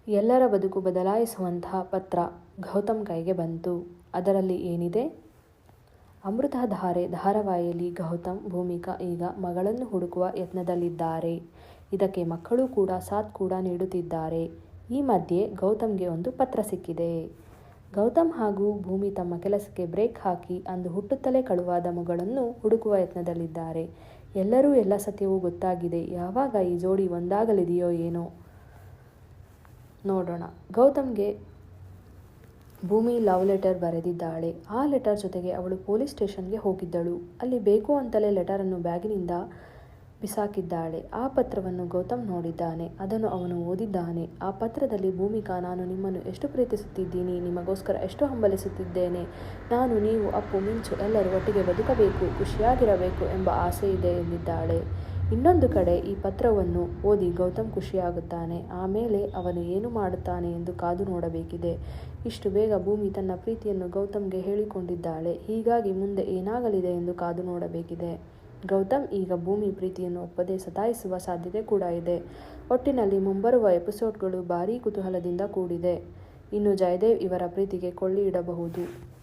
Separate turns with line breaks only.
ಎಲ್ಲರ ಬದುಕು ಬದಲಾಯಿಸುವಂತಹ ಪತ್ರ ಗೌತಮ್ ಕೈಗೆ ಬಂತು. ಅದರಲ್ಲಿ ಏನಿದೆ? ಅಮೃತಧಾರೆ ಧಾರಾವಾಹಿಯಲ್ಲಿ ಗೌತಮ್, ಭೂಮಿಕಾ ಈಗ ಮಗಳನ್ನು ಹುಡುಕುವ ಯತ್ನದಲ್ಲಿದ್ದಾರೆ. ಇದಕ್ಕೆ ಮಕ್ಕಳು ಕೂಡ ಸಾಥ್ ಕೂಡ ನೀಡುತ್ತಿದ್ದಾರೆ. ಈ ಮಧ್ಯೆ ಗೌತಮ್ಗೆ ಒಂದು ಪತ್ರ ಸಿಕ್ಕಿದೆ. ಗೌತಮ್ ಹಾಗೂ ಭೂಮಿ ತಮ್ಮ ಕೆಲಸಕ್ಕೆ ಬ್ರೇಕ್ ಹಾಕಿ ಅಂದು ಹುಟ್ಟುತ್ತಲೇ ಕಳುವಾದ ಮಗಳನ್ನು ಹುಡುಕುವ ಯತ್ನದಲ್ಲಿದ್ದಾರೆ. ಎಲ್ಲರೂ ಎಲ್ಲ ಸತ್ಯವೂ ಗೊತ್ತಾಗಿದೆ. ಯಾವಾಗ ಈ ಜೋಡಿ ಒಂದಾಗಲಿದೆಯೋ ಏನೋ ನೋಡೋಣ. ಗೌತಮ್ಗೆ ಭೂಮಿ ಲವ್ ಲೆಟರ್ ಬರೆದಿದ್ದಾಳೆ. ಆ ಲೆಟರ್ ಜೊತೆಗೆ ಅವಳು ಪೊಲೀಸ್ ಸ್ಟೇಷನ್ಗೆ ಹೋಗಿದ್ದಳು. ಅಲ್ಲಿ ಬೇಕು ಅಂತಲೇ ಲೆಟರನ್ನು ಬ್ಯಾಗಿನಿಂದ ಬಿಸಾಕಿದ್ದಾಳೆ. ಆ ಪತ್ರವನ್ನು ಗೌತಮ್ ನೋಡಿದ್ದಾನೆ. ಅದನ್ನು ಅವನು ಓದಿದ್ದಾನೆ. ಆ ಪತ್ರದಲ್ಲಿ ಭೂಮಿಕಾ, ನಾನು ನಿಮ್ಮನ್ನು ಎಷ್ಟು ಪ್ರೀತಿಸುತ್ತಿದ್ದೀನಿ, ನಿಮಗೋಸ್ಕರ ಎಷ್ಟು ಹಂಬಲಿಸುತ್ತಿದ್ದೇನೆ, ನಾನು, ನೀವು, ಅಪ್ಪು, ಮಿಂಚು ಎಲ್ಲರೂ ಒಟ್ಟಿಗೆ ಬದುಕಬೇಕು, ಖುಷಿಯಾಗಿರಬೇಕು ಎಂಬ ಆಸೆ ಇದೆ ಎಂದಿದ್ದಾಳೆ. ಇನ್ನೊಂದು ಕಡೆ ಈ ಪತ್ರವನ್ನು ಓದಿ ಗೌತಮ್ ಖುಷಿಯಾಗುತ್ತಾನೆ. ಆಮೇಲೆ ಅವನು ಏನು ಮಾಡುತ್ತಾನೆ ಎಂದು ಕಾದು ನೋಡಬೇಕಿದೆ. ಇಷ್ಟು ಬೇಗ ಭೂಮಿ ತನ್ನ ಪ್ರೀತಿಯನ್ನು ಗೌತಮ್ಗೆ ಹೇಳಿಕೊಂಡಿದ್ದಾಳೆ. ಹೀಗಾಗಿ ಮುಂದೆ ಏನಾಗಲಿದೆ ಎಂದು ಕಾದು ನೋಡಬೇಕಿದೆ. ಗೌತಮ್ ಈಗ ಭೂಮಿ ಪ್ರೀತಿಯನ್ನು ಒಪ್ಪದೆ ಸತಾಯಿಸುವ ಸಾಧ್ಯತೆ ಕೂಡ ಇದೆ. ಒಟ್ಟಿನಲ್ಲಿ ಮುಂಬರುವ ಎಪಿಸೋಡ್ಗಳು ಭಾರೀ ಕುತೂಹಲದಿಂದ ಕೂಡಿದೆ. ಇನ್ನು ಜಯದೇವ್ ಇವರ ಪ್ರೀತಿಗೆ ಕೊಳ್ಳಿ ಇಡಬಹುದು.